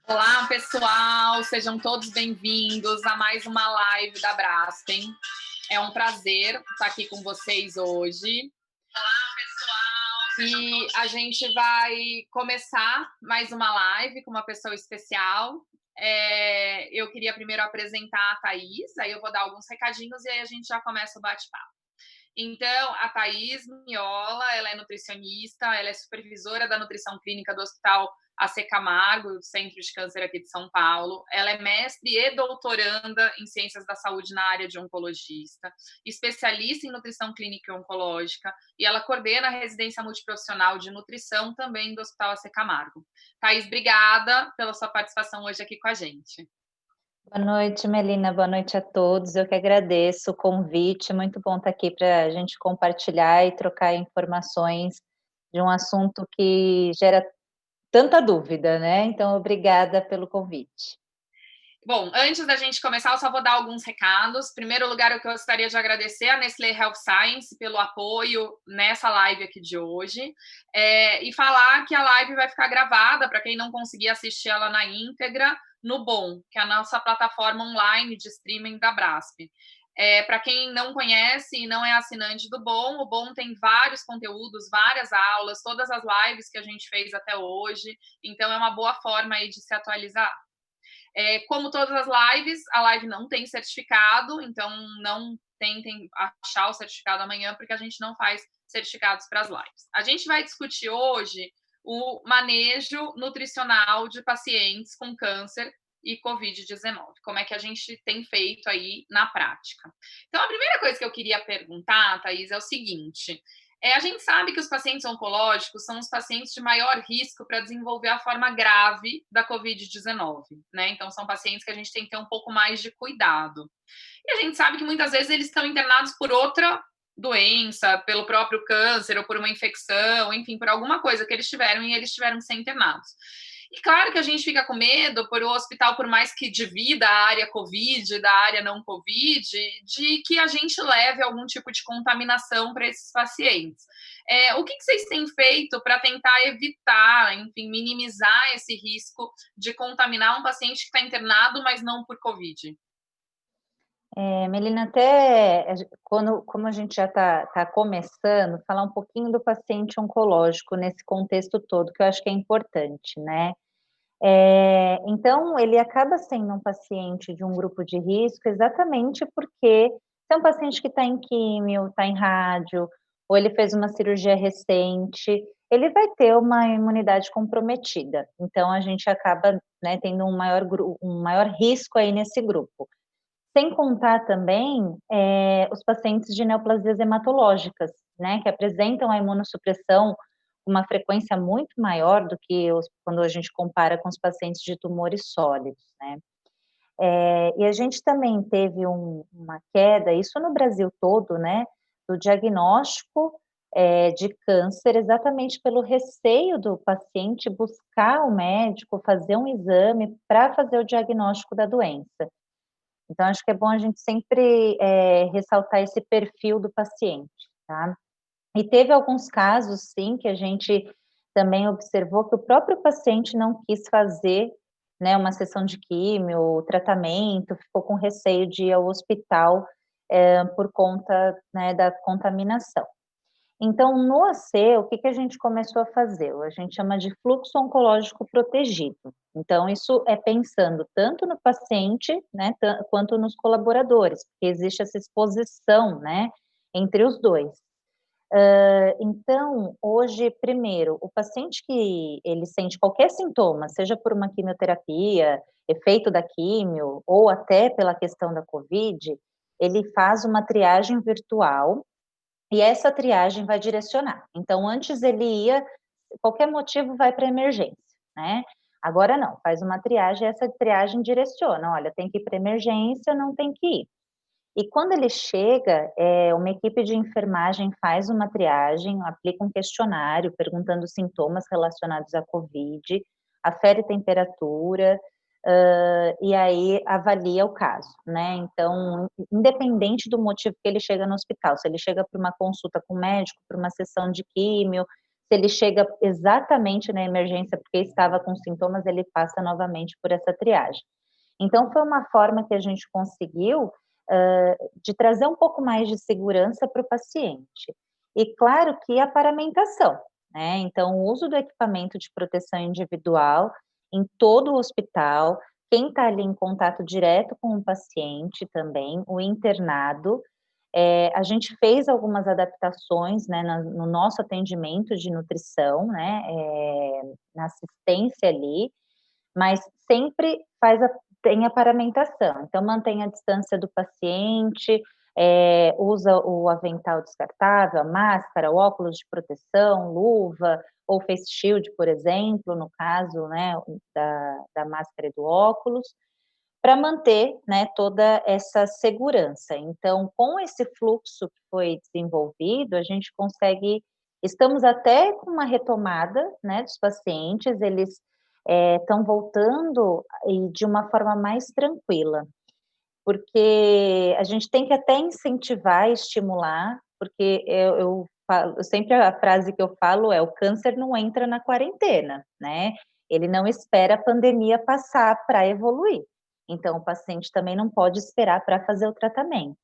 Olá, pessoal, sejam todos bem-vindos a mais uma live da Braskem. É um prazer estar aqui com vocês hoje. Olá, pessoal. E a gente vai começar mais uma live com uma pessoa especial. Eu queria primeiro apresentar a Thaís, aí eu vou dar alguns recadinhos e aí a gente já começa o bate-papo. Então, a Thaís Miola, ela é nutricionista, ela é supervisora da nutrição clínica do Hospital AC Camargo, Centro de Câncer aqui de São Paulo. Ela é mestre e doutoranda em Ciências da Saúde na área de oncologista, especialista em nutrição clínica e oncológica, e ela coordena a residência multiprofissional de nutrição também do Hospital AC Camargo. Thaís, obrigada pela sua participação hoje aqui com a gente. Boa noite, Melina. Boa noite a todos. Eu que agradeço o convite. Muito bom estar aqui para a gente compartilhar e trocar informações de um assunto que gera tanta dúvida, né? Então, obrigada pelo convite. Bom, antes da gente começar, eu só vou dar alguns recados. Em primeiro lugar, eu gostaria de agradecer a Nestlé Health Science pelo apoio nessa live aqui de hoje. E falar que a live vai ficar gravada para quem não conseguir assistir ela na íntegra no Bom, que é a nossa plataforma online de streaming da Brasp. Para quem não conhece e não é assinante do Bom, o Bom tem vários conteúdos, várias aulas, todas as lives que a gente fez até hoje. Então, é uma boa forma aí de se atualizar. Como todas as lives, a live não tem certificado, então não tentem achar o certificado amanhã, porque a gente não faz certificados para as lives. A gente vai discutir hoje o manejo nutricional de pacientes com câncer e Covid-19, como é que a gente tem feito aí na prática. Então, a primeira coisa que eu queria perguntar, Thaís, é o seguinte: a gente sabe que os pacientes oncológicos são os pacientes de maior risco para desenvolver a forma grave da Covid-19, né? Então, são pacientes que a gente tem que ter um pouco mais de cuidado. E a gente sabe que muitas vezes eles estão internados por outra doença, pelo próprio câncer ou por uma infecção, enfim, por alguma coisa que eles tiveram e eles tiveram que ser internados. E claro que a gente fica com medo por o hospital, por mais que divida a área Covid da área não Covid, de que a gente leve algum tipo de contaminação para esses pacientes. O que vocês têm feito para tentar evitar, enfim, minimizar esse risco de contaminar um paciente que está internado, mas não por Covid? Melina, até como a gente já está começando, falar um pouquinho do paciente oncológico nesse contexto todo, que eu acho que é importante, né? Então, ele acaba sendo um paciente de um grupo de risco exatamente porque é um paciente que está em químio, está em rádio, ou ele fez uma cirurgia recente, ele vai ter uma imunidade comprometida. Então, a gente acaba, né, tendo um maior risco aí nesse grupo. Sem contar também os pacientes de neoplasias hematológicas, né, que apresentam a imunossupressão com uma frequência muito maior do que quando a gente compara com os pacientes de tumores sólidos, né. E a gente também teve uma queda, isso no Brasil todo, né, do diagnóstico de câncer, exatamente pelo receio do paciente buscar o médico, fazer um exame para fazer o diagnóstico da doença. Então, acho que é bom a gente sempre ressaltar esse perfil do paciente, tá? E teve alguns casos, sim, que a gente também observou que o próprio paciente não quis fazer, né, uma sessão de químio, tratamento, ficou com receio de ir ao hospital por conta, né, da contaminação. Então, no AC, o que a gente começou a fazer? A gente chama de fluxo oncológico protegido. Então, isso é pensando tanto no paciente, né, quanto nos colaboradores, porque existe essa exposição, né, entre os dois. Então, hoje, primeiro, o paciente que ele sente qualquer sintoma, seja por uma quimioterapia, efeito da quimio, ou até pela questão da COVID, ele faz uma triagem virtual, e essa triagem vai direcionar. Então, antes ele ia, qualquer motivo vai para emergência, né? Agora não, faz uma triagem e essa triagem direciona, olha, tem que ir para emergência, não tem que ir. E quando ele chega, uma equipe de enfermagem faz uma triagem, aplica um questionário perguntando sintomas relacionados à COVID, afere temperatura, e aí avalia o caso, né? Então, independente do motivo que ele chega no hospital, se ele chega para uma consulta com o médico, para uma sessão de químio, Se ele chega exatamente na emergência porque estava com sintomas, ele passa novamente por essa triagem. Então, foi uma forma que a gente conseguiu de trazer um pouco mais de segurança para o paciente. E claro que a paramentação, né? Então, o uso do equipamento de proteção individual em todo o hospital, quem está ali em contato direto com o paciente também, o internado. A gente fez algumas adaptações, né, no nosso atendimento de nutrição, né, na assistência ali, mas sempre tem a paramentação. Então, mantém a distância do paciente, usa o avental descartável, a máscara, o óculos de proteção, luva, ou face shield, por exemplo, no caso, né, da máscara e do óculos, para manter, né, toda essa segurança. Então, com esse fluxo que foi desenvolvido, a gente consegue, estamos até com uma retomada, né, dos pacientes, eles estão voltando e de uma forma mais tranquila, porque a gente tem que até incentivar, estimular, porque eu falo, sempre a frase que eu falo é: o câncer não entra na quarentena, né? Ele não espera a pandemia passar para evoluir. Então, o paciente também não pode esperar para fazer o tratamento.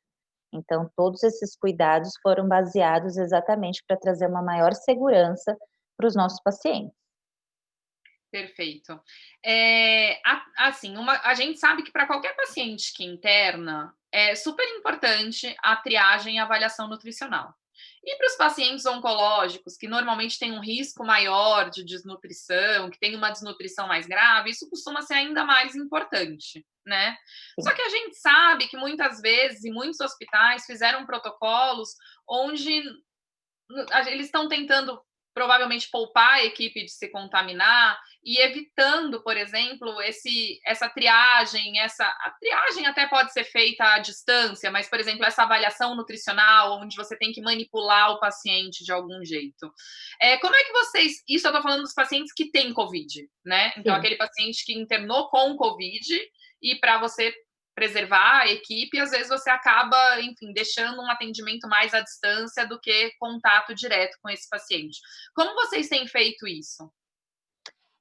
Então, todos esses cuidados foram baseados exatamente para trazer uma maior segurança para os nossos pacientes. Perfeito. Assim, a gente sabe que para qualquer paciente que interna, é super importante a triagem e a avaliação nutricional. E para os pacientes oncológicos, que normalmente têm um risco maior de desnutrição, que tem uma desnutrição mais grave, isso costuma ser ainda mais importante, né? Sim. Só que a gente sabe que muitas vezes, e muitos hospitais fizeram protocolos onde eles estão tentando provavelmente poupar a equipe de se contaminar e evitando, por exemplo, essa triagem, a triagem até pode ser feita à distância, mas, por exemplo, essa avaliação nutricional, onde você tem que manipular o paciente de algum jeito. Como é que vocês... Isso eu estou falando dos pacientes que têm Covid, né? Então, Sim. aquele paciente que internou com Covid, e para você preservar a equipe, às vezes você acaba, enfim, deixando um atendimento mais à distância do que contato direto com esse paciente. Como vocês têm feito isso?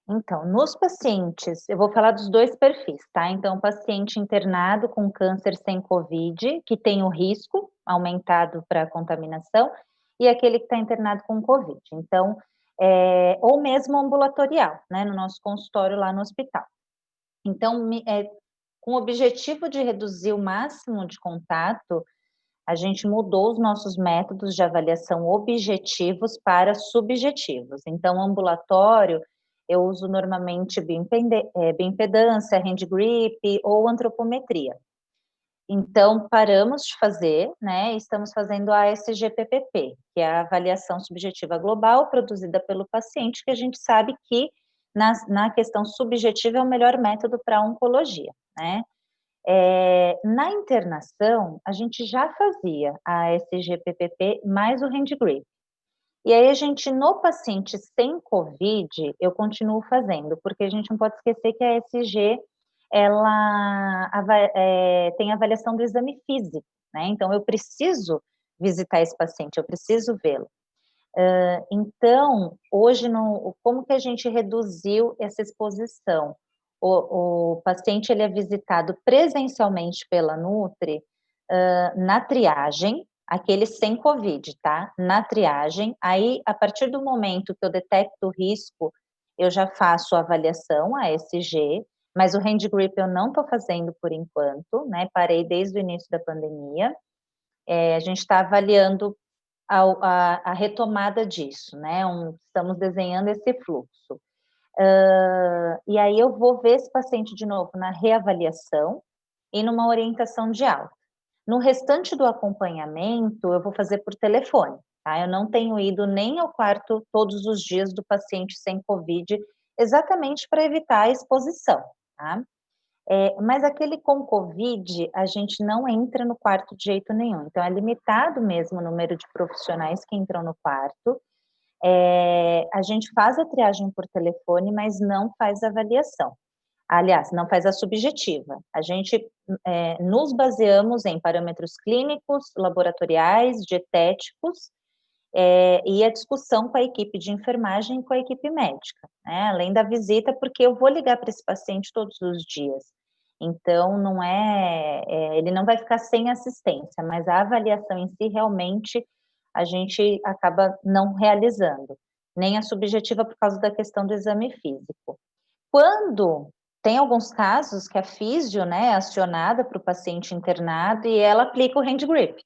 Então, nos pacientes, eu vou falar dos dois perfis, tá? Então, o paciente internado com câncer sem Covid, que tem o risco aumentado para contaminação, e aquele que está internado com Covid. Então, ou mesmo ambulatorial, né? No nosso consultório lá no hospital. Então, com o objetivo de reduzir o máximo de contato, a gente mudou os nossos métodos de avaliação objetivos para subjetivos. Então, ambulatório, eu uso normalmente bioimpedância, hand grip ou antropometria. Então, paramos de fazer, né, estamos fazendo a ASGPPP, que é a avaliação subjetiva global produzida pelo paciente, que a gente sabe que na questão subjetiva é o melhor método para oncologia, né? Na internação, a gente já fazia a SGPPP mais o hand grip. E aí a gente, no paciente sem Covid, eu continuo fazendo, porque a gente não pode esquecer que a SG, ela tem avaliação do exame físico, né? Então, eu preciso visitar esse paciente, eu preciso vê-lo. Então, hoje, como que a gente reduziu essa exposição? O paciente ele é visitado presencialmente pela Nutri na triagem, aquele sem Covid, tá? Na triagem, aí, a partir do momento que eu detecto o risco, eu já faço a avaliação, a ESG, mas o hand grip eu não estou fazendo por enquanto, né? Parei desde o início da pandemia. A gente está avaliando a retomada disso, né? Estamos desenhando esse fluxo. E aí eu vou ver esse paciente de novo na reavaliação e numa orientação de alta. No restante do acompanhamento, eu vou fazer por telefone, tá? Eu não tenho ido nem ao quarto todos os dias do paciente sem Covid, exatamente para evitar a exposição, tá? Mas aquele com Covid, a gente não entra no quarto de jeito nenhum. Então, é limitado mesmo o número de profissionais que entram no quarto. A gente faz a triagem por telefone, mas não faz a avaliação. Aliás, não faz a subjetiva. A gente nos baseamos em parâmetros clínicos, laboratoriais, dietéticos, e a discussão com a equipe de enfermagem e com a equipe médica, né? Além da visita, porque eu vou ligar para esse paciente todos os dias. Então, não ele não vai ficar sem assistência, mas a avaliação em si, realmente, a gente acaba não realizando, nem a subjetiva por causa da questão do exame físico. Quando tem alguns casos que a físio, né, é acionada para o paciente internado e ela aplica o hand grip.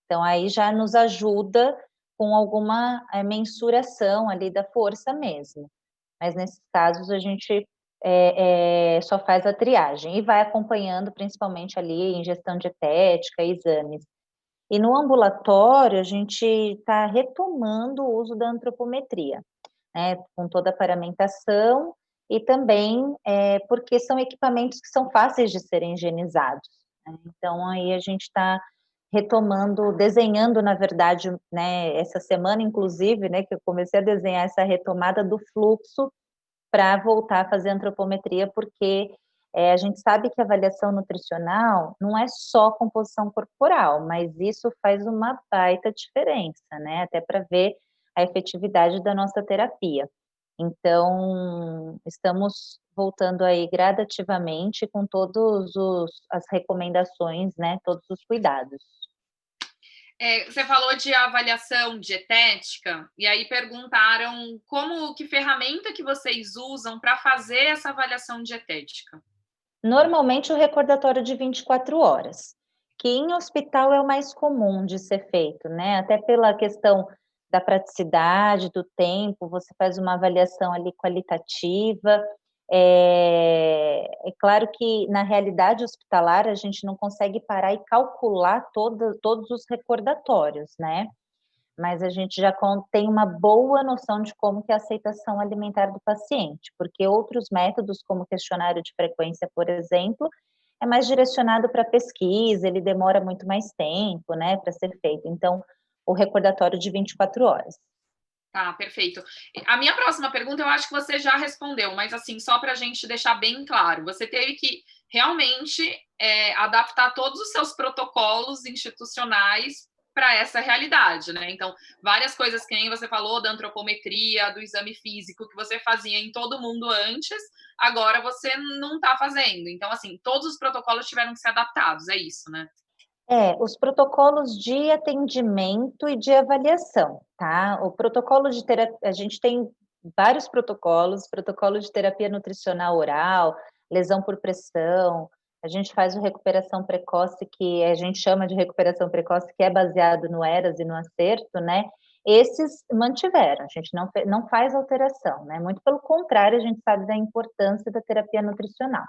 Então, aí já nos ajuda com alguma mensuração ali da força mesmo. Mas nesses casos a gente só faz a triagem e vai acompanhando principalmente ali ingestão dietética, exames. E no ambulatório a gente está retomando o uso da antropometria, né, com toda a paramentação e também porque são equipamentos que são fáceis de serem higienizados, né? Então aí a gente está retomando, desenhando, na verdade, né, essa semana, inclusive, né, que eu comecei a desenhar essa retomada do fluxo para voltar a fazer antropometria, porque a gente sabe que a avaliação nutricional não é só composição corporal, mas isso faz uma baita diferença, né, até para ver a efetividade da nossa terapia. Então, estamos voltando aí gradativamente com todos as recomendações, né, todos os cuidados. Você falou de avaliação dietética, e aí perguntaram que ferramenta que vocês usam para fazer essa avaliação dietética? Normalmente o recordatório de 24 horas, que em hospital é o mais comum de ser feito, né? Até pela questão da praticidade, do tempo, você faz uma avaliação ali qualitativa. É claro que na realidade hospitalar a gente não consegue parar e calcular todos os recordatórios, né? Mas a gente já tem uma boa noção de como que é a aceitação alimentar do paciente, porque outros métodos, como questionário de frequência, por exemplo, é mais direcionado para pesquisa, ele demora muito mais tempo, né, para ser feito. Então, o recordatório de 24 horas. Tá, perfeito. A minha próxima pergunta eu acho que você já respondeu, mas assim, só para a gente deixar bem claro, você teve que realmente adaptar todos os seus protocolos institucionais para essa realidade, né? Então, várias coisas que nem você falou da antropometria, do exame físico que você fazia em todo mundo antes, agora você não está fazendo. Então, assim, todos os protocolos tiveram que ser adaptados, é isso, né? Os protocolos de atendimento e de avaliação, tá? O protocolo de terapia, a gente tem vários protocolos, protocolo de terapia nutricional oral, lesão por pressão, a gente faz o recuperação precoce, que a gente chama de recuperação precoce, que é baseado no ERAS e no acerto, né? Esses mantiveram, a gente não faz alteração, né? Muito pelo contrário, a gente sabe da importância da terapia nutricional.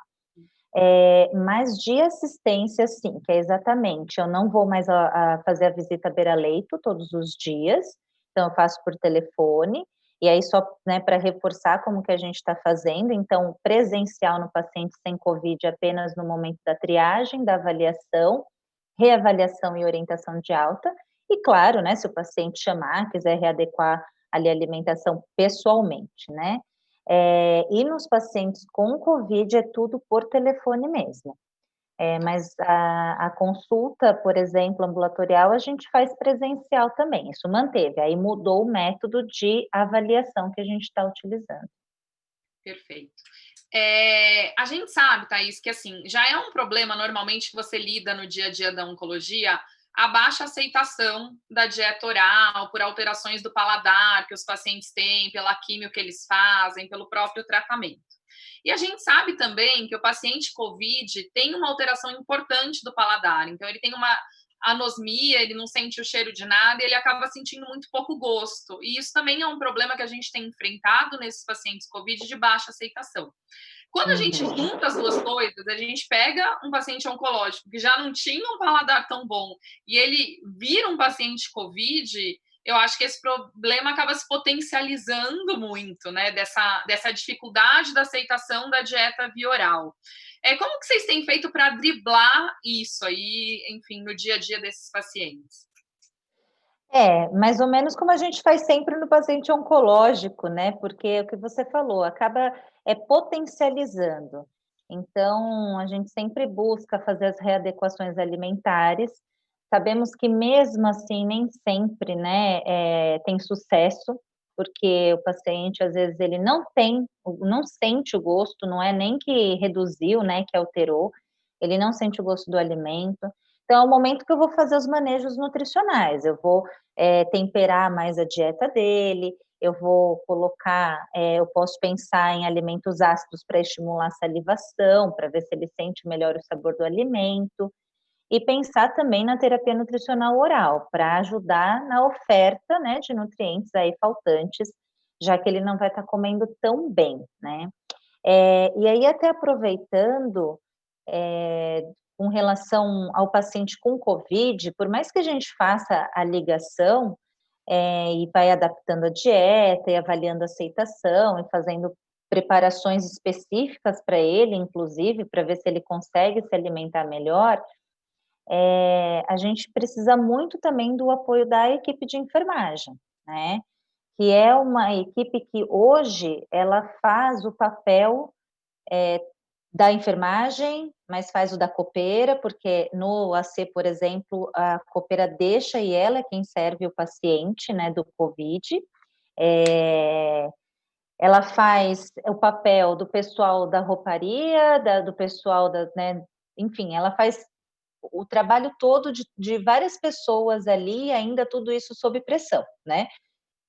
Mas de assistência, sim, que é exatamente, eu não vou mais a fazer a visita beira-leito todos os dias, então eu faço por telefone, e aí só, né, para reforçar como que a gente está fazendo, então presencial no paciente sem Covid apenas no momento da triagem, da avaliação, reavaliação e orientação de alta, e claro, né, se o paciente chamar, quiser readequar ali a alimentação pessoalmente, né, e nos pacientes com Covid é tudo por telefone mesmo. Mas a consulta, por exemplo, ambulatorial, a gente faz presencial também, isso manteve, aí mudou o método de avaliação que a gente está utilizando. Perfeito. A gente sabe, Thaís, que assim, já é um problema normalmente que você lida no dia a dia da oncologia, a baixa aceitação da dieta oral, por alterações do paladar que os pacientes têm, pela químio que eles fazem, pelo próprio tratamento. E a gente sabe também que o paciente COVID tem uma alteração importante do paladar, então ele tem uma anosmia, ele não sente o cheiro de nada e ele acaba sentindo muito pouco gosto. E isso também é um problema que a gente tem enfrentado nesses pacientes COVID de baixa aceitação. Quando a gente junta as duas coisas, a gente pega um paciente oncológico que já não tinha um paladar tão bom e ele vira um paciente COVID, eu acho que esse problema acaba se potencializando muito, né? Dessa dificuldade da aceitação da dieta via oral. Como que vocês têm feito para driblar isso aí, enfim, no dia a dia desses pacientes? Mais ou menos como a gente faz sempre no paciente oncológico, né? Porque é o que você falou, acaba potencializando. Então, a gente sempre busca fazer as readequações alimentares, Sabemos que mesmo assim nem sempre, né, tem sucesso, porque o paciente às vezes ele não sente o gosto, não é nem que reduziu, né, que alterou, ele não sente o gosto do alimento. Então é o momento que eu vou fazer os manejos nutricionais, eu vou, temperar mais a dieta dele, eu vou colocar, eu posso pensar em alimentos ácidos para estimular a salivação, para ver se ele sente melhor o sabor do alimento. E pensar também na terapia nutricional oral, para ajudar na oferta, né, de nutrientes aí faltantes, já que ele não vai estar comendo tão bem, né. E aí até aproveitando, com relação ao paciente com covid, por mais que a gente faça a ligação, e vai adaptando a dieta e avaliando a aceitação e fazendo preparações específicas para ele, inclusive, para ver se ele consegue se alimentar melhor, a gente precisa muito também do apoio da equipe de enfermagem, né, que é uma equipe que hoje ela faz o papel, da enfermagem, mas faz o da copeira, porque no AC, por exemplo, a copeira deixa e ela é quem serve o paciente, né, do covid. Ela faz o papel do pessoal da rouparia, do pessoal da, né, enfim, ela faz o trabalho todo de várias pessoas ali, ainda tudo isso sob pressão, né.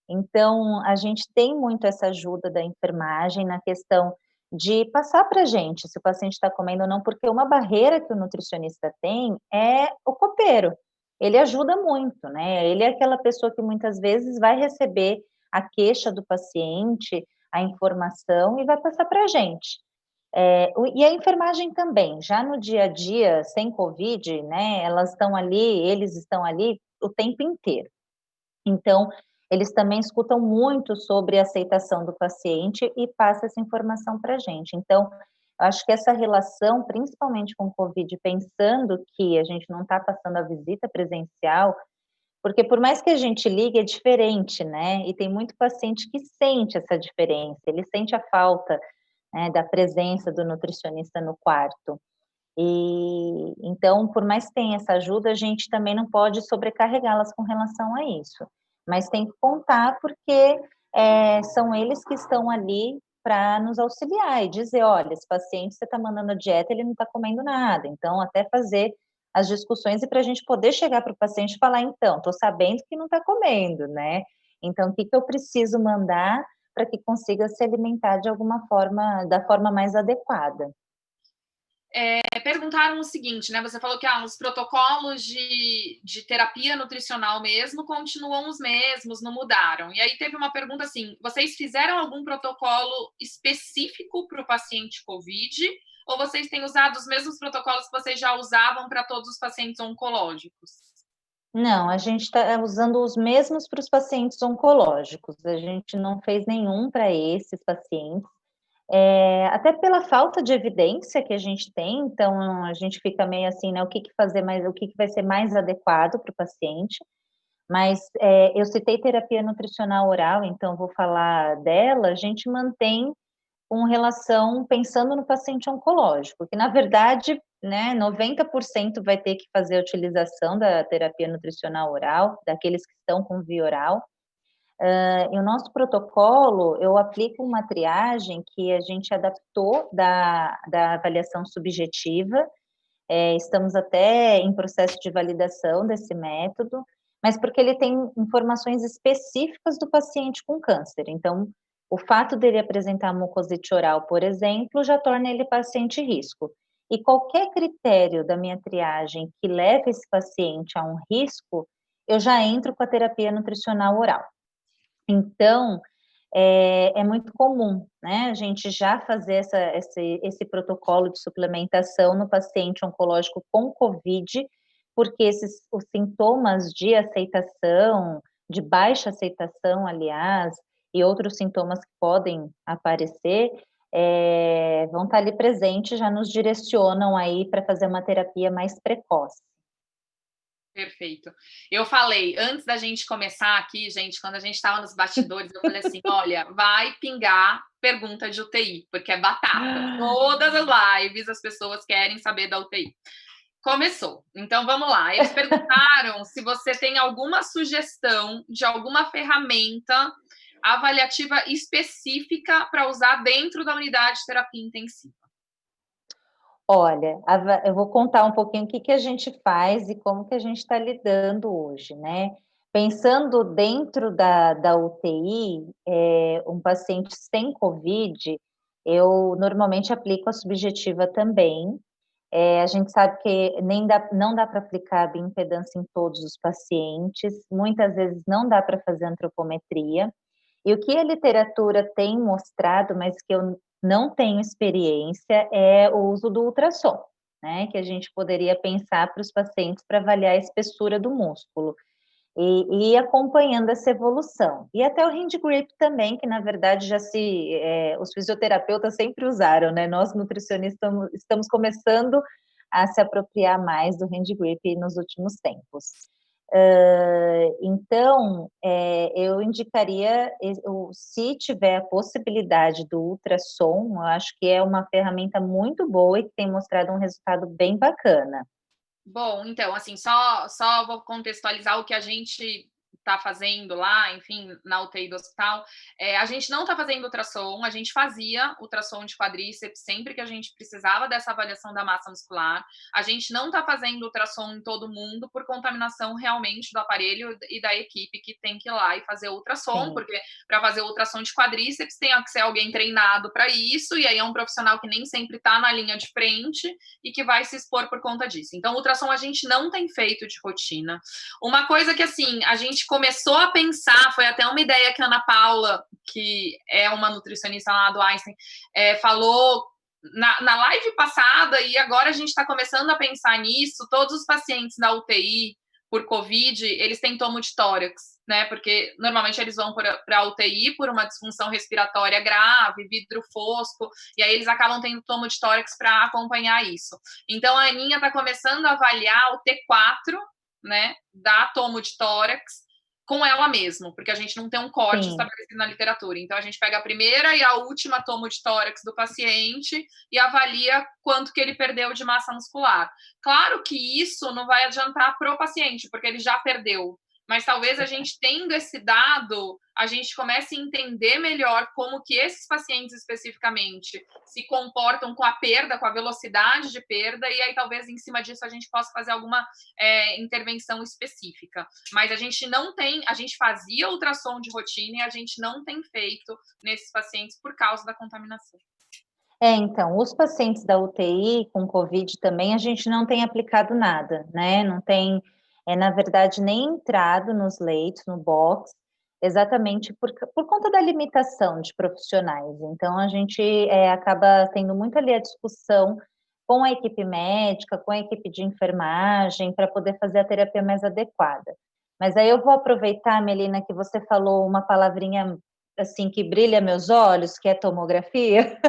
Então, a gente tem muito essa ajuda da enfermagem na questão de passar para a gente se o paciente está comendo ou não, porque uma barreira que o nutricionista tem é o copeiro. Ele ajuda muito, né, ele é aquela pessoa que muitas vezes vai receber a queixa do paciente, a informação e vai passar para a gente. E a enfermagem também, já no dia a dia, sem Covid, né, eles estão ali o tempo inteiro. Então, eles também escutam muito sobre a aceitação do paciente e passa essa informação para a gente. Então, eu acho que essa relação, principalmente com o Covid, pensando que a gente não está passando a visita presencial, porque por mais que a gente ligue, é diferente, né? E tem muito paciente que sente essa diferença, ele sente a falta, né, da presença do nutricionista no quarto. E então, por mais que tenha essa ajuda, a gente também não pode sobrecarregá-las com relação a isso. Mas tem que contar, porque são eles que estão ali para nos auxiliar e dizer: olha, esse paciente você está mandando a dieta, ele não está comendo nada. Então, até fazer as discussões e para a gente poder chegar para o paciente e falar: então, estou sabendo que não está comendo, né? Então, o que que eu preciso mandar para que consiga se alimentar de alguma forma, da forma mais adequada? Perguntaram o seguinte, né? Você falou que os protocolos de terapia nutricional mesmo continuam os mesmos, não mudaram. E aí teve uma pergunta assim: vocês fizeram algum protocolo específico para o paciente COVID? Ou vocês têm usado os mesmos protocolos que vocês já usavam para todos os pacientes oncológicos? Não, a gente está usando os mesmos para os pacientes oncológicos, a gente não fez nenhum para esses pacientes, até pela falta de evidência que a gente tem, então a gente fica meio assim, né, o que que fazer mais, o que que vai ser mais adequado para o paciente, mas, eu citei terapia nutricional oral, então vou falar dela, a gente mantém com relação pensando no paciente oncológico, que na verdade, né, 90% vai ter que fazer a utilização da terapia nutricional oral, daqueles que estão com via oral. E o nosso protocolo, eu aplico uma triagem que a gente adaptou da avaliação subjetiva, estamos até em processo de validação desse método, mas porque ele tem informações específicas do paciente com câncer. Então, o fato dele apresentar mucosite oral, por exemplo, já torna ele paciente risco. E qualquer critério da minha triagem que leve esse paciente a um risco, eu já entro com a terapia nutricional oral. Então, é muito comum, né, a gente já fazer esse protocolo de suplementação no paciente oncológico com COVID, porque os sintomas de aceitação, de baixa aceitação, aliás, e outros sintomas que podem aparecer, vão estar ali presentes, já nos direcionam aí para fazer uma terapia mais precoce. Perfeito. Eu falei, antes da gente começar aqui, gente, quando a gente estava nos bastidores, eu falei assim: olha, vai pingar pergunta de UTI, porque é batata. Todas as lives as pessoas querem saber da UTI. Começou. Então vamos lá. Eles perguntaram se você tem alguma sugestão de alguma ferramenta avaliativa específica para usar dentro da unidade de terapia intensiva. Olha, eu vou contar um pouquinho o que a gente faz e como que a gente está lidando hoje, né? Pensando dentro da UTI, um paciente sem COVID, eu normalmente aplico a subjetiva também. A gente sabe que não dá para aplicar a bioimpedância em todos os pacientes, muitas vezes não dá para fazer antropometria. E o que a literatura tem mostrado, mas que eu não tenho experiência, é o uso do ultrassom, né? Que a gente poderia pensar para os pacientes para avaliar a espessura do músculo e ir acompanhando essa evolução. E até o hand grip também, que na verdade os fisioterapeutas sempre usaram, né? Nós nutricionistas estamos começando a se apropriar mais do hand grip nos últimos tempos. Então, eu indicaria, se tiver a possibilidade do ultrassom, eu acho que é uma ferramenta muito boa e que tem mostrado um resultado bem bacana. Bom, então, assim, só vou contextualizar o que a gente está fazendo lá, enfim, na UTI do hospital. A gente não está fazendo ultrassom, a gente fazia ultrassom de quadríceps sempre que a gente precisava dessa avaliação da massa muscular. A gente não está fazendo ultrassom em todo mundo por contaminação realmente do aparelho e da equipe que tem que ir lá e fazer ultrassom, Sim. porque para fazer ultrassom de quadríceps tem que ser alguém treinado para isso, e aí é um profissional que nem sempre está na linha de frente e que vai se expor por conta disso. Então, ultrassom a gente não tem feito de rotina. Uma coisa que, assim, a gente começou a pensar, foi até uma ideia que a Ana Paula, que é uma nutricionista lá do Einstein, falou na live passada, e agora a gente está começando a pensar nisso. Todos os pacientes da UTI por Covid, eles têm tomo de tórax, né? Porque normalmente eles vão para a UTI por uma disfunção respiratória grave, vidro fosco, e aí eles acabam tendo tomo de tórax para acompanhar isso. Então a Aninha está começando a avaliar o T4, né, da tomo de tórax com ela mesma, porque a gente não tem um corte estabelecido na literatura. Então a gente pega a primeira e a última tomo de tórax do paciente e avalia quanto que ele perdeu de massa muscular. Claro que isso não vai adiantar para o paciente, porque ele já perdeu. Mas talvez a gente tendo esse dado, a gente comece a entender melhor como que esses pacientes especificamente se comportam com a perda, com a velocidade de perda, e aí talvez em cima disso a gente possa fazer alguma intervenção específica. Mas a gente fazia ultrassom de rotina e a gente não tem feito nesses pacientes por causa da contaminação. Então, os pacientes da UTI com Covid também, a gente não tem aplicado nada, né? Não tem, na verdade, nem entrado nos leitos, no box, exatamente por conta da limitação de profissionais. Então, a gente acaba tendo muito ali a discussão com a equipe médica, com a equipe de enfermagem, para poder fazer a terapia mais adequada. Mas aí eu vou aproveitar, Melina, que você falou uma palavrinha assim que brilha meus olhos, que é tomografia,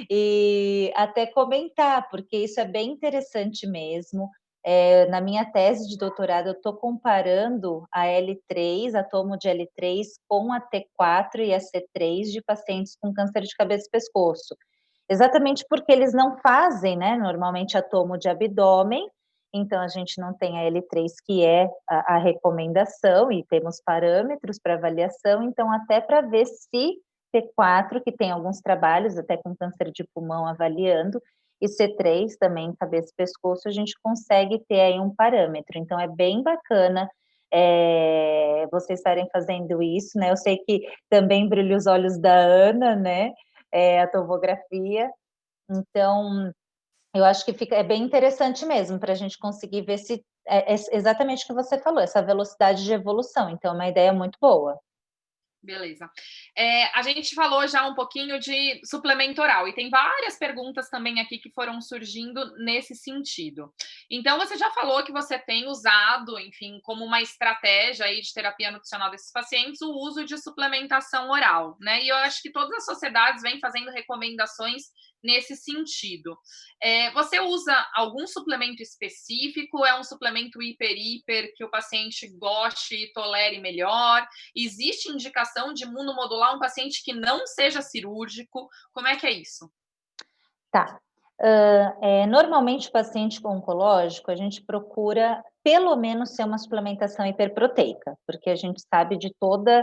e até comentar, porque isso é bem interessante mesmo. Na minha tese de doutorado, eu estou comparando a L3, a tomo de L3, com a T4 e a C3 de pacientes com câncer de cabeça e pescoço. Exatamente porque eles não fazem, né, normalmente a tomo de abdômen, então a gente não tem a L3, que é a recomendação, e temos parâmetros para avaliação, então até para ver se T4, que tem alguns trabalhos até com câncer de pulmão avaliando, e C3 também, cabeça e pescoço, a gente consegue ter aí um parâmetro, então é bem bacana vocês estarem fazendo isso, né, eu sei que também brilha os olhos da Ana, né, a tomografia, então eu acho que é bem interessante mesmo para a gente conseguir ver se é exatamente o que você falou, essa velocidade de evolução, então é uma ideia muito boa. Beleza. A gente falou já um pouquinho de suplemento oral e tem várias perguntas também aqui que foram surgindo nesse sentido. Então, você já falou que você tem usado, enfim, como uma estratégia aí de terapia nutricional desses pacientes, o uso de suplementação oral, né? E eu acho que todas as sociedades vêm fazendo recomendações nesse sentido. Você usa algum suplemento específico? É um suplemento hiper que o paciente goste e tolere melhor? Existe indicação de imunomodular um paciente que não seja cirúrgico? Como é que é isso? Tá. Normalmente, o paciente oncológico, a gente procura, pelo menos, ser uma suplementação hiperproteica, porque a gente sabe de todo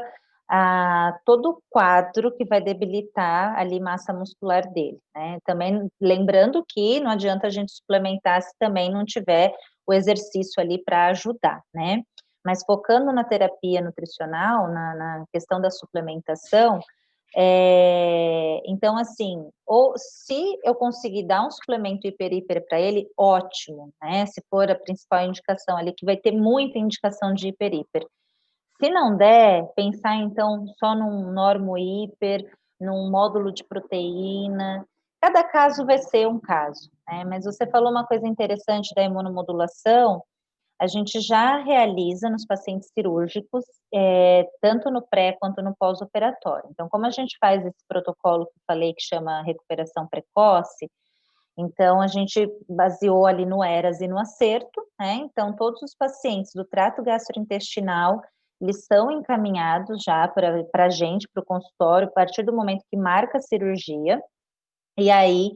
o quadro que vai debilitar ali massa muscular dele, né? Também lembrando que não adianta a gente suplementar se também não tiver o exercício ali para ajudar, né? Mas focando na terapia nutricional, na questão da suplementação, então, assim, ou se eu conseguir dar um suplemento hiper para ele, ótimo, né? Se for a principal indicação ali, que vai ter muita indicação de hiper. Se não der, pensar então só num normo hiper, num módulo de proteína. Cada caso vai ser um caso, né? Mas você falou uma coisa interessante da imunomodulação. A gente já realiza nos pacientes cirúrgicos, tanto no pré quanto no pós-operatório. Então, como a gente faz esse protocolo que eu falei, que chama recuperação precoce, então a gente baseou ali no ERAS e no ACERTO, né? Então, todos os pacientes do trato gastrointestinal, eles são encaminhados já para a gente, para o consultório, a partir do momento que marca a cirurgia, e aí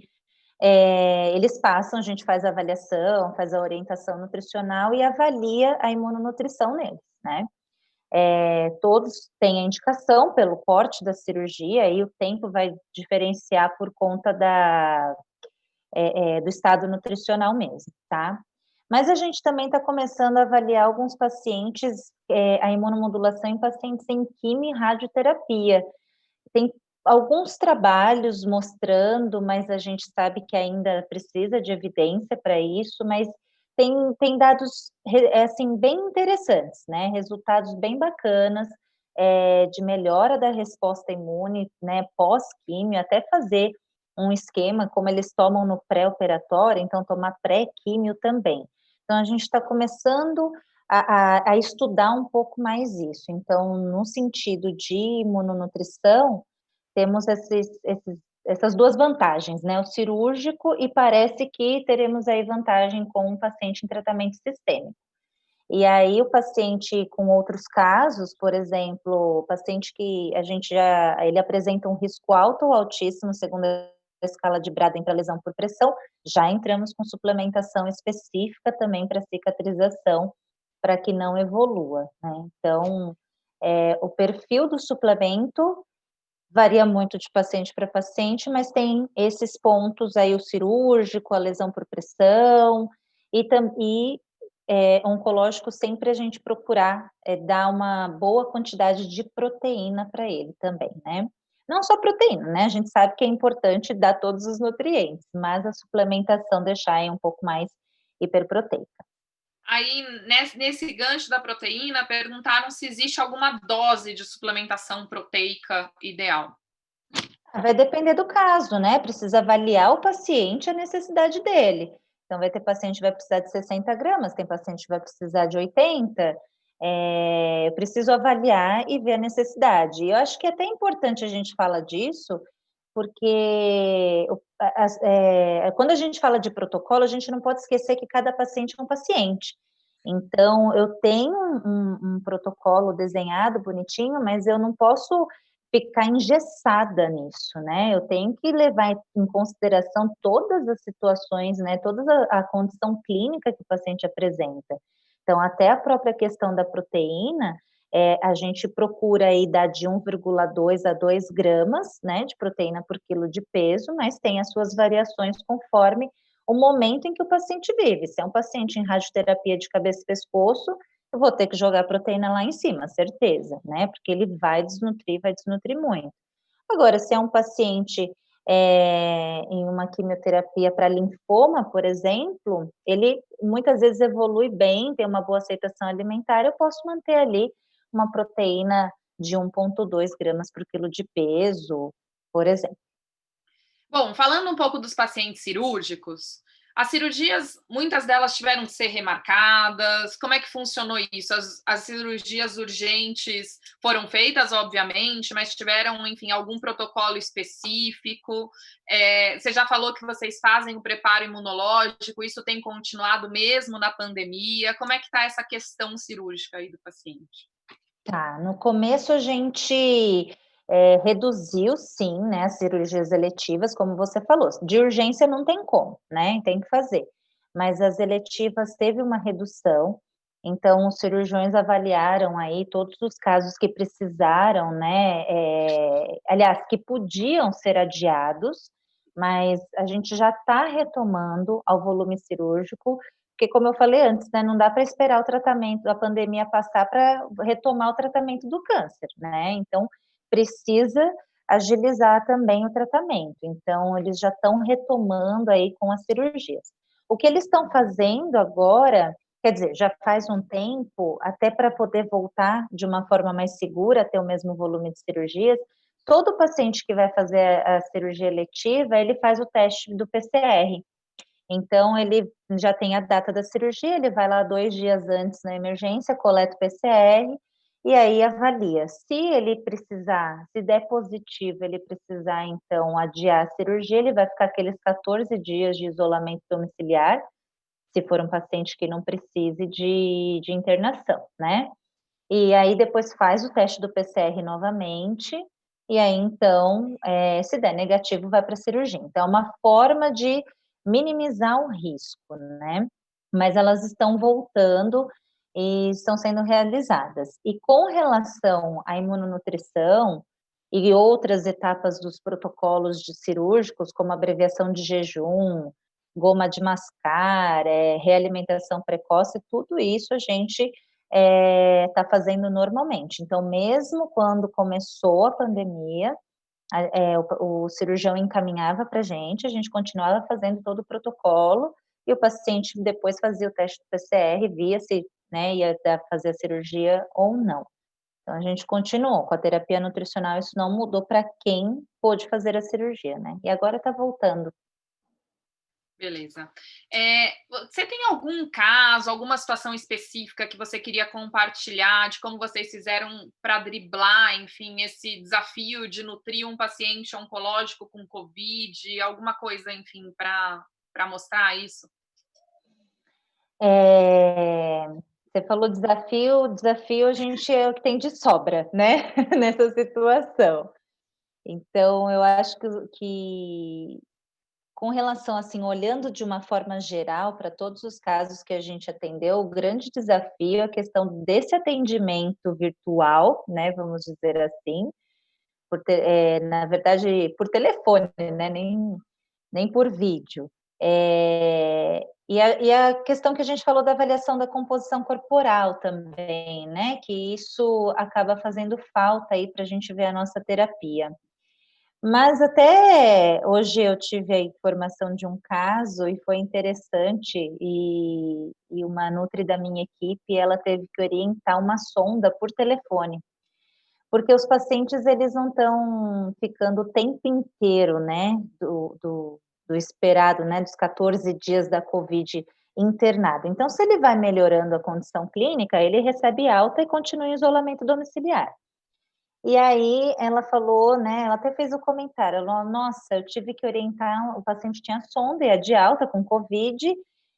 eles passam, a gente faz a avaliação, faz a orientação nutricional e avalia a imunonutrição neles, né? Todos têm a indicação pelo porte da cirurgia, e o tempo vai diferenciar por conta do estado nutricional mesmo, tá? Mas a gente também está começando a avaliar alguns pacientes, a imunomodulação em pacientes em quimio e radioterapia. Tem alguns trabalhos mostrando, mas a gente sabe que ainda precisa de evidência para isso, mas tem dados, assim, bem interessantes, né? Resultados bem bacanas, de melhora da resposta imune, né? Pós-químio, até fazer um esquema como eles tomam no pré-operatório, então tomar pré-químio também. Então, a gente está começando a estudar um pouco mais isso. Então, no sentido de imunonutrição, temos essas duas vantagens, né? O cirúrgico, e parece que teremos aí vantagem com um paciente em tratamento sistêmico. E aí o paciente com outros casos, por exemplo, o paciente que ele apresenta um risco alto ou altíssimo, segundo a escala de Braden para lesão por pressão, já entramos com suplementação específica também para cicatrização, para que não evolua, né? Então, o perfil do suplemento varia muito de paciente para paciente, mas tem esses pontos aí, o cirúrgico, a lesão por pressão, e oncológico, sempre a gente procurar dar uma boa quantidade de proteína para ele também, né? Não só proteína, né? A gente sabe que é importante dar todos os nutrientes, mas a suplementação deixar aí um pouco mais hiperproteica. Aí, nesse gancho da proteína, perguntaram se existe alguma dose de suplementação proteica ideal. Vai depender do caso, né? Precisa avaliar o paciente, a necessidade dele. Então, vai ter paciente que vai precisar de 60 gramas, tem paciente que vai precisar de 80. Eu preciso avaliar e ver a necessidade. E eu acho que é até importante a gente falar disso, porque quando a gente fala de protocolo, a gente não pode esquecer que cada paciente é um paciente. Então, eu tenho um protocolo desenhado, bonitinho, mas eu não posso ficar engessada nisso, né? Eu tenho que levar em consideração todas as situações, né? Toda a condição clínica que o paciente apresenta. Então, até a própria questão da proteína, a gente procura aí dar de 1,2 a 2 gramas, né, de proteína por quilo de peso, mas tem as suas variações conforme o momento em que o paciente vive. Se é um paciente em radioterapia de cabeça e pescoço, eu vou ter que jogar proteína lá em cima, certeza, né? Porque ele vai desnutrir muito. Agora, se é um paciente em uma quimioterapia para linfoma, por exemplo, ele muitas vezes evolui bem, tem uma boa aceitação alimentar, eu posso manter ali uma proteína de 1,2 gramas por quilo de peso, por exemplo. Bom, falando um pouco dos pacientes cirúrgicos, as cirurgias, muitas delas tiveram que ser remarcadas. Como é que funcionou isso? As cirurgias urgentes foram feitas, obviamente, mas tiveram, enfim, algum protocolo específico? Você já falou que vocês fazem o preparo imunológico, isso tem continuado mesmo na pandemia? Como é que está essa questão cirúrgica aí do paciente? Tá, no começo a gente reduziu, sim, né, as cirurgias eletivas, como você falou. De urgência não tem como, né, tem que fazer. Mas as eletivas teve uma redução, então os cirurgiões avaliaram aí todos os casos que precisaram, né, aliás, que podiam ser adiados, mas a gente já está retomando ao volume cirúrgico, porque como eu falei antes, né, não dá para esperar o tratamento, a pandemia passar para retomar o tratamento do câncer, né, então precisa agilizar também o tratamento. Então, eles já estão retomando aí com as cirurgias. O que eles estão fazendo agora, quer dizer, já faz um tempo, até para poder voltar de uma forma mais segura, ter o mesmo volume de cirurgias, todo paciente que vai fazer a cirurgia eletiva, ele faz o teste do PCR. Então, ele já tem a data da cirurgia, ele vai lá 2 dias antes na emergência, coleta o PCR, e aí avalia. Se ele precisar, se der positivo, ele precisar, então, adiar a cirurgia, ele vai ficar aqueles 14 dias de isolamento domiciliar, se for um paciente que não precise de internação, né? E aí depois faz o teste do PCR novamente, e aí então, se der negativo, vai para a cirurgia. Então, é uma forma de minimizar o risco, né? Mas elas estão voltando e estão sendo realizadas. E com relação à imunonutrição e outras etapas dos protocolos de cirúrgicos, como abreviação de jejum, goma de mascar, realimentação precoce, tudo isso a gente está fazendo normalmente. Então, mesmo quando começou a pandemia, o cirurgião encaminhava para a gente continuava fazendo todo o protocolo, e o paciente depois fazia o teste do PCR, via se, né, ia fazer a cirurgia ou não. Então, a gente continuou com a terapia nutricional, isso não mudou para quem pôde fazer a cirurgia, né? E agora está voltando. Beleza. Você tem algum caso, alguma situação específica que você queria compartilhar de como vocês fizeram para driblar, enfim, esse desafio de nutrir um paciente oncológico com Covid, alguma coisa, enfim, para mostrar isso? Você falou desafio a gente é o que tem de sobra, né, nessa situação. Então, eu acho que com relação, assim, olhando de uma forma geral para todos os casos que a gente atendeu, o grande desafio é a questão desse atendimento virtual, né, vamos dizer assim, na verdade, por telefone, né, nem por vídeo. E a questão que a gente falou da avaliação da composição corporal também, né, que isso acaba fazendo falta aí para a gente ver a nossa terapia. Mas até hoje eu tive a informação de um caso e foi interessante, e uma nutri da minha equipe, ela teve que orientar uma sonda por telefone, porque os pacientes eles não estão ficando o tempo inteiro, né, do esperado, né, dos 14 dias da Covid internado. Então, se ele vai melhorando a condição clínica, ele recebe alta e continua em isolamento domiciliar. E aí ela falou, né, ela até fez o comentário, ela falou: "Nossa, eu tive que orientar, o paciente tinha sonda e é de alta com Covid,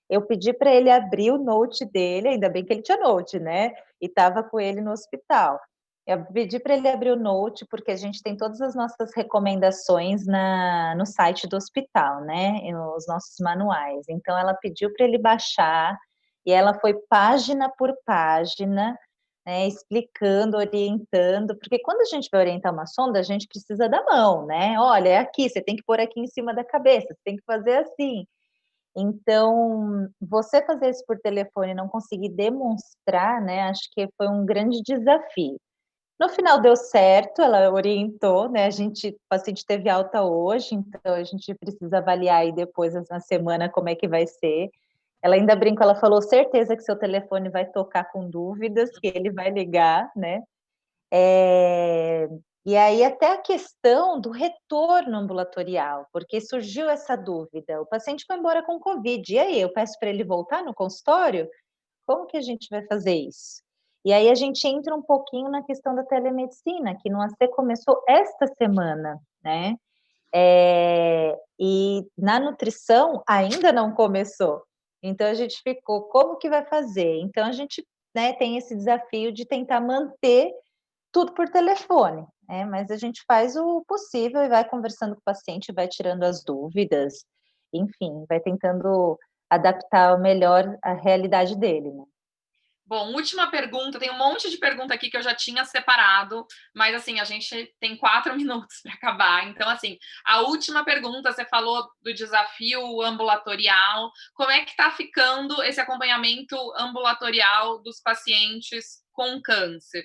eu pedi para ele abrir o note dele", ainda bem que ele tinha note, né, e estava com ele no hospital. Eu pedi para ele abrir o note, porque a gente tem todas as nossas recomendações no site do hospital, né, e os nossos manuais. Então ela pediu para ele baixar, e ela foi página por página, né, explicando, orientando, porque quando a gente vai orientar uma sonda, a gente precisa da mão, né? Olha, é aqui, você tem que pôr aqui em cima da cabeça, você tem que fazer assim. Então, você fazer isso por telefone e não conseguir demonstrar, né, acho que foi um grande desafio. No final deu certo, ela orientou, né, o paciente teve alta hoje, então a gente precisa avaliar aí depois, na semana, como é que vai ser. Ela ainda brincou, ela falou: "Certeza que seu telefone vai tocar com dúvidas, que ele vai ligar", né. E aí até a questão do retorno ambulatorial, porque surgiu essa dúvida, o paciente foi embora com Covid, e aí, eu peço para ele voltar no consultório? Como que a gente vai fazer isso? E aí a gente entra um pouquinho na questão da telemedicina, que no AC começou esta semana, né. E na nutrição ainda não começou. Então a gente ficou: "Como que vai fazer?". Então a gente, né, tem esse desafio de tentar manter tudo por telefone, né? Mas a gente faz o possível e vai conversando com o paciente, vai tirando as dúvidas, enfim, vai tentando adaptar o melhor à realidade dele, né? Bom, última pergunta. Tem um monte de pergunta aqui que eu já tinha separado, mas assim, a gente tem 4 minutos para acabar. Então, assim, a última pergunta, você falou do desafio ambulatorial. Como é que está ficando esse acompanhamento ambulatorial dos pacientes com câncer?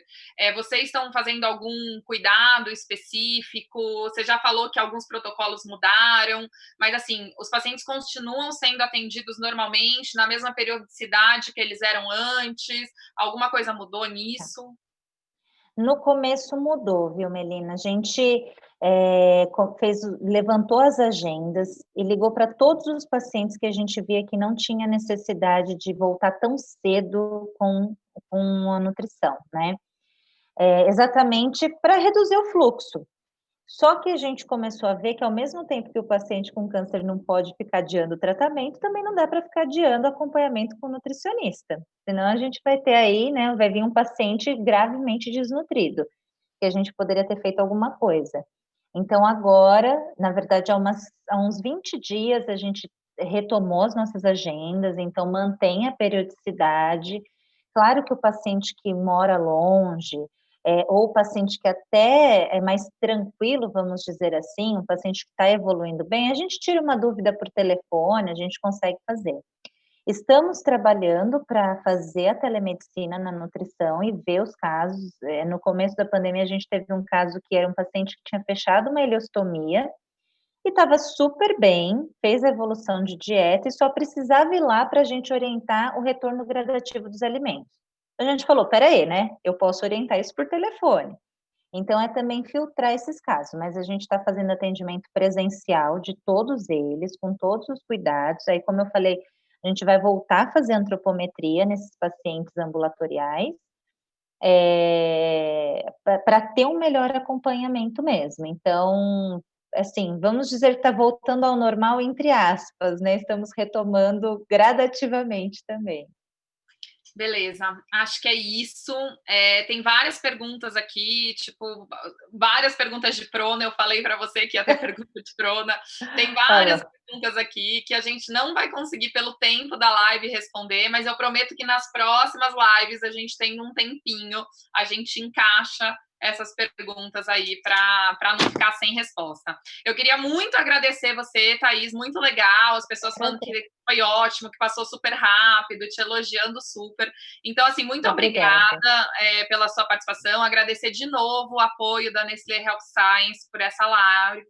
Vocês estão fazendo algum cuidado específico? Você já falou que alguns protocolos mudaram, mas assim, os pacientes continuam sendo atendidos normalmente, na mesma periodicidade que eles eram antes? Alguma coisa mudou nisso? No começo mudou, viu, Melina? A gente levantou as agendas e ligou para todos os pacientes que a gente via que não tinha necessidade de voltar tão cedo com a nutrição, né? Exatamente para reduzir o fluxo. Só que a gente começou a ver que, ao mesmo tempo que o paciente com câncer não pode ficar adiando o tratamento, também não dá para ficar adiando o acompanhamento com o nutricionista. Senão a gente vai ter aí, né, vai vir um paciente gravemente desnutrido, que a gente poderia ter feito alguma coisa. Então, agora, na verdade, há uns 20 dias, a gente retomou as nossas agendas, então mantém a periodicidade. Claro que o paciente que mora longe, ou o paciente que até é mais tranquilo, vamos dizer assim, um paciente que está evoluindo bem, a gente tira uma dúvida por telefone, a gente consegue fazer. Estamos trabalhando para fazer a telemedicina na nutrição e ver os casos. No começo da pandemia, a gente teve um caso que era um paciente que tinha fechado uma ileostomia e estava super bem, fez a evolução de dieta e só precisava ir lá para a gente orientar o retorno gradativo dos alimentos. A gente falou, peraí, né? Eu posso orientar isso por telefone. Então, é também filtrar esses casos, mas a gente está fazendo atendimento presencial de todos eles, com todos os cuidados. Aí, como eu falei, a gente vai voltar a fazer antropometria nesses pacientes ambulatoriais, para ter um melhor acompanhamento mesmo. Então, assim, vamos dizer que está voltando ao normal, entre aspas, né? Estamos retomando gradativamente também. Beleza, acho que é isso. Tem várias perguntas aqui, tipo, várias perguntas de prona. Eu falei para você que ia ter pergunta de prona. Tem várias perguntas aqui que a gente não vai conseguir, pelo tempo da live, responder, mas eu prometo que nas próximas lives a gente tem um tempinho, a gente encaixa essas perguntas aí para não ficar sem resposta. Eu queria muito agradecer você, Thaís, muito legal, as pessoas falando que foi ótimo, que passou super rápido, te elogiando super. Então, assim, muito obrigada pela sua participação, agradecer de novo o apoio da Nestlé Health Science por essa live,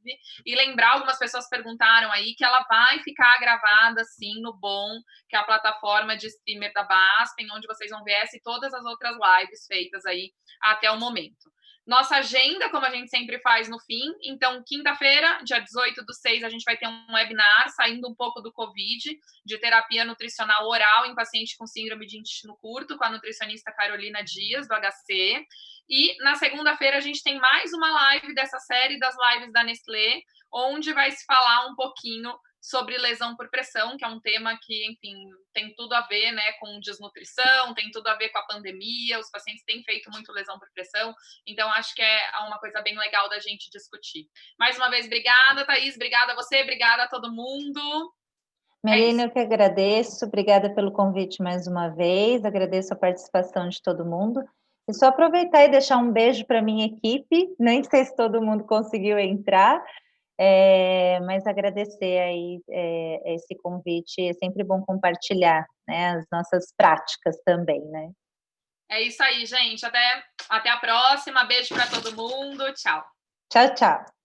e lembrar, algumas pessoas perguntaram aí, que ela vai ficar gravada, sim, no Bom, que é a plataforma de streamer da Baspen, onde vocês vão ver essa e todas as outras lives feitas aí até o momento. Nossa agenda, como a gente sempre faz no fim, então, quinta-feira, dia 18/6, a gente vai ter um webinar, saindo um pouco do Covid, de terapia nutricional oral em paciente com síndrome de intestino curto, com a nutricionista Carolina Dias, do HC. E na segunda-feira a gente tem mais uma live dessa série das lives da Nestlé, onde vai se falar um pouquinho sobre lesão por pressão, que é um tema que, enfim, tem tudo a ver, né, com desnutrição, tem tudo a ver com a pandemia, os pacientes têm feito muito lesão por pressão, então acho que é uma coisa bem legal da gente discutir. Mais uma vez, obrigada, Thaís, obrigada a você, obrigada a todo mundo. Melina, eu que agradeço, obrigada pelo convite mais uma vez, agradeço a participação de todo mundo. E só aproveitar e deixar um beijo para a minha equipe, nem sei se todo mundo conseguiu entrar, mas agradecer aí esse convite, é sempre bom compartilhar, né, as nossas práticas também, né? É isso aí, gente. Até a próxima. Beijo para todo mundo. Tchau. Tchau, tchau.